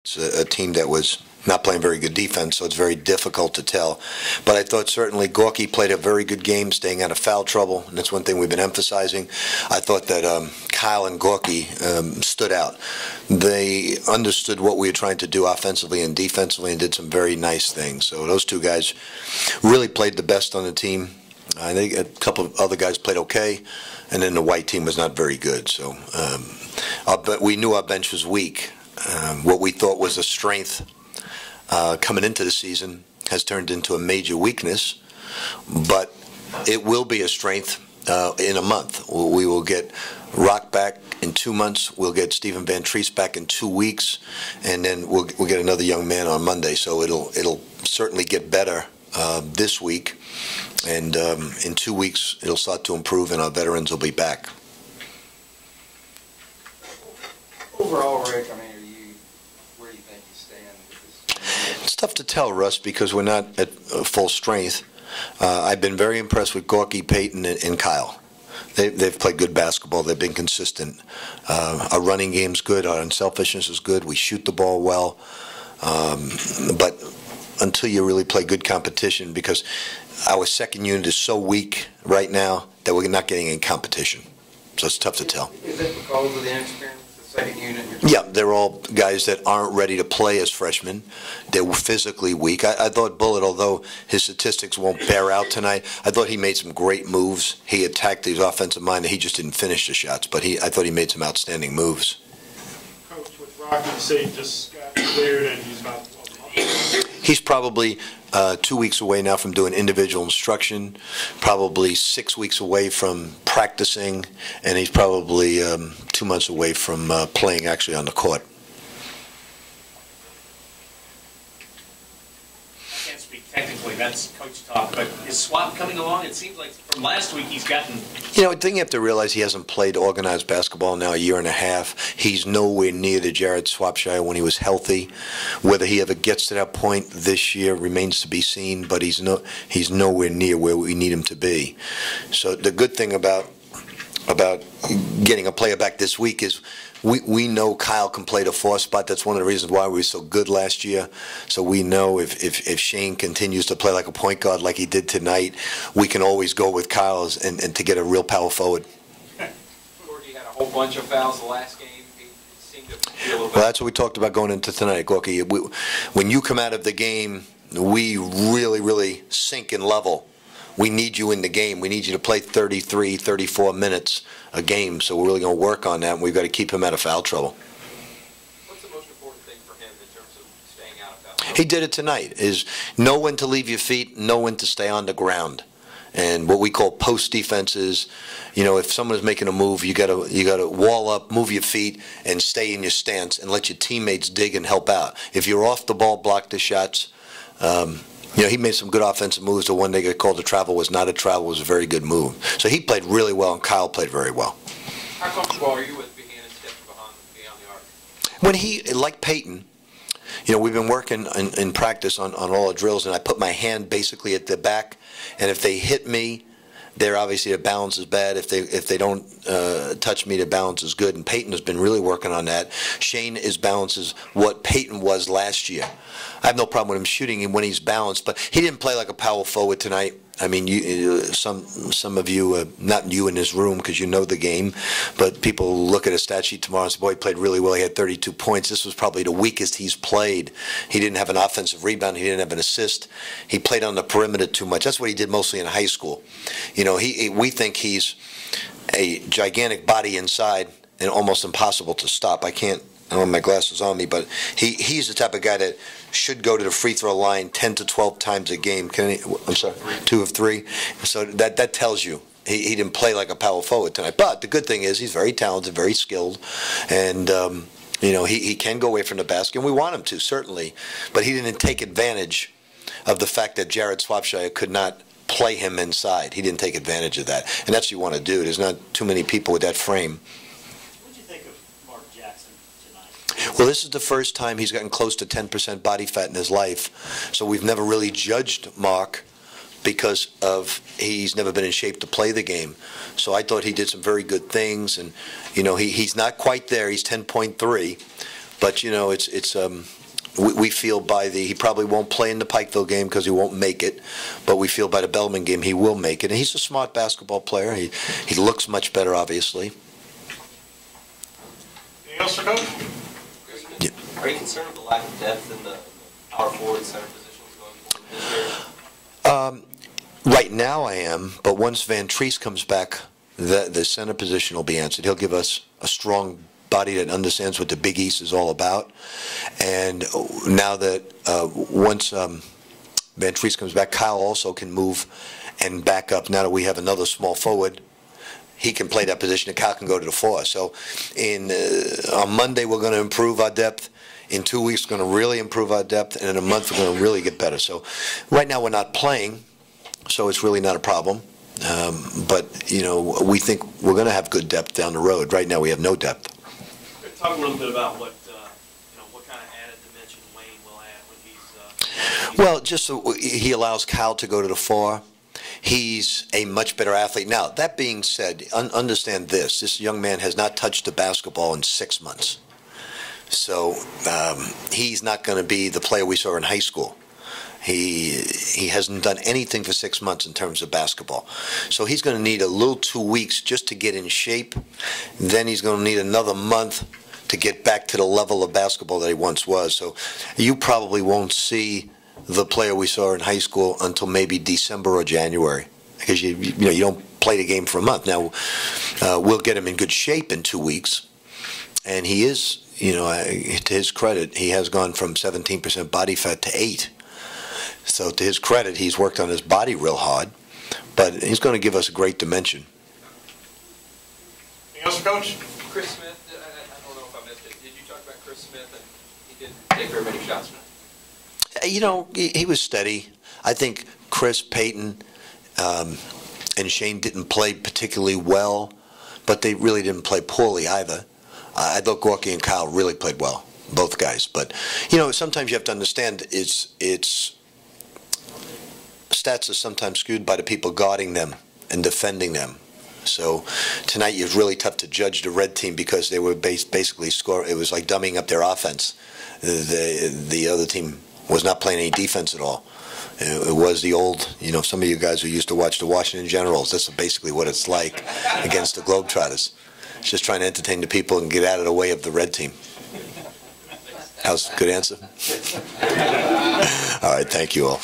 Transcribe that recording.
It's a team that was not playing very good defense, so it's very difficult to tell. But I thought certainly Gorky played a very good game, staying out of foul trouble, and that's one thing we've been emphasizing. I thought that Kyle and Gorky stood out. They understood what we were trying to do offensively and defensively and did some very nice things. So those two guys really played the best on the team. I think a couple of other guys played okay, and then the white team was not very good. So but we knew our bench was weak. What we thought was a strength coming into the season has turned into a major weakness, but it will be a strength in a month. We will get Rock back in 2 months. We'll get Stephen Van Treese back in 2 weeks, and then we'll get another young man on Monday. So it'll certainly get better this week, and in 2 weeks it'll start to improve, and our veterans will be back. Overall, Rick, I mean, where do you think you stand? It's tough to tell, Russ, because we're not at full strength. I've been very impressed with Gorky, Peyton, and Kyle. They've played good basketball. They've been consistent. Our running game's good. Our unselfishness is good. We shoot the ball well. But until you really play good competition, because our second unit is so weak right now that we're not getting any competition. So it's tough to tell. Is it because of the inexperience? Second unit? Yeah, they're all guys that aren't ready to play as freshmen. They're physically weak. I thought Bullitt, although his statistics won't bear out tonight, I thought he made some great moves. He attacked his offensive mind. He just didn't finish the shots, but I thought he made some outstanding moves. Coach, with Rocky, you say he just got cleared and he's about He's probably 2 weeks away now from doing individual instruction, probably 6 weeks away from practicing, and he's probably 2 months away from playing actually on the court. I can't speak technically, that's coach talk, but is Swap coming along? It seems like from last week he's gotten... You know, the thing you have to realize, he hasn't played organized basketball now a year and a half. He's nowhere near the Jared Swapshire when he was healthy. Whether he ever gets to that point this year remains to be seen, but he's nowhere near where we need him to be. So the good thing about getting a player back this week is we know Kyle can play the 4 spot. That's one of the reasons why we were so good last year. So we know if Shane continues to play like a point guard like he did tonight, we can always go with Kyle and to get a real power forward. Gorky had a whole bunch of fouls the last game. He seemed to be a little bit... Well, that's what we talked about going into tonight, Gorky. When you come out of the game, we really, really sink in level. We need you in the game. We need you to play 33, 34 minutes a game. So we're really going to work on that, and we've got to keep him out of foul trouble. What's the most important thing for him in terms of staying out of foul trouble? He did it tonight, is know when to leave your feet, know when to stay on the ground. And what we call post defense is, you know, if someone is making a move, you got to wall up, move your feet, and stay in your stance and let your teammates dig and help out. If you're off the ball, block the shots. You know, he made some good offensive moves. The one they got called a travel was not a travel, was a very good move. So he played really well, and Kyle played very well. How comfortable are you with Buchanan stepping beyond the arc? When he, like Peyton, you know, we've been working in practice on all the drills, and I put my hand basically at the back, and if they hit me, obviously the balance is bad. If they don't touch me, the balance is good. And Peyton has been really working on that. Shane, his balance is what Peyton was last year. I have no problem with him shooting him when he's balanced, but he didn't play like a power forward tonight. I mean, some of you, not you in this room because you know the game, but people look at a stat sheet tomorrow and say, boy, he played really well. He had 32 points. This was probably the weakest he's played. He didn't have an offensive rebound. He didn't have an assist. He played on the perimeter too much. That's what he did mostly in high school. You know, we think he's a gigantic body inside and almost impossible to stop. I don't have my glasses on me, but he's the type of guy that should go to the free throw line 10 to 12 times a game. I'm sorry, 2 of 3. So that tells you he didn't play like a power forward tonight. But the good thing is he's very talented, very skilled, and you know, he can go away from the basket, and we want him to, certainly. But he didn't take advantage of the fact that Jared Swapshire could not play him inside. He didn't take advantage of that, and that's what you want to do. There's not too many people with that frame. Well, this is the first time he's gotten close to 10% body fat in his life, so we've never really judged Mark because he's never been in shape to play the game. So I thought he did some very good things, and you know, he's not quite there. He's 10.3, But we feel he probably won't play in the Pikeville game because he won't make it, but we feel by the Bellman game he will make it. And he's a smart basketball player. He looks much better, obviously. Anything else for Coach? Yeah. Are you concerned with the lack of depth in the power forward center positions going forward this year? Right now I am, but once Van Treese comes back, the center position will be answered. He'll give us a strong body that understands what the Big East is all about. And now that once Van Treese comes back, Kyle also can move and back up. Now that we have another small forward, he can play that position, and Kyle can go to the 4. So on Monday we're going to improve our depth. In 2 weeks we're going to really improve our depth, and in a month we're going to really get better. So right now we're not playing, so it's really not a problem. But we think we're going to have good depth down the road. Right now we have no depth. Talk a little bit about what kind of added dimension Wayne will add when he's. Well, just so he allows Kyle to go to the 4. He's a much better athlete. Now, that being said, understand this. This young man has not touched a basketball in 6 months. So he's not going to be the player we saw in high school. He hasn't done anything for 6 months in terms of basketball. So he's going to need a little 2 weeks just to get in shape. Then he's going to need another month to get back to the level of basketball that he once was. So you probably won't see the player we saw in high school until maybe December or January, because you don't play the game for a month. Now we'll get him in good shape in 2 weeks, and he is, to his credit, he has gone from 17% body fat to 8%. So to his credit, he's worked on his body real hard, but he's going to give us a great dimension. Anything else for Coach? Chris Smith, I don't know if I missed it. Did you talk about Chris Smith? And he didn't take very many shots tonight. He was steady. I think Chris, Peyton, and Shane didn't play particularly well, but they really didn't play poorly either. I thought Gorky and Kyle really played well, both guys. But, sometimes you have to understand it's stats are sometimes skewed by the people guarding them and defending them. So tonight it was really tough to judge the red team because they were basically it was like dummying up their offense. The other team was not playing any defense at all. It was the old, some of you guys who used to watch the Washington Generals, that's basically what it's like against the Globetrotters. It's just trying to entertain the people and get out of the way of the red team. That was a good answer? All right, thank you all.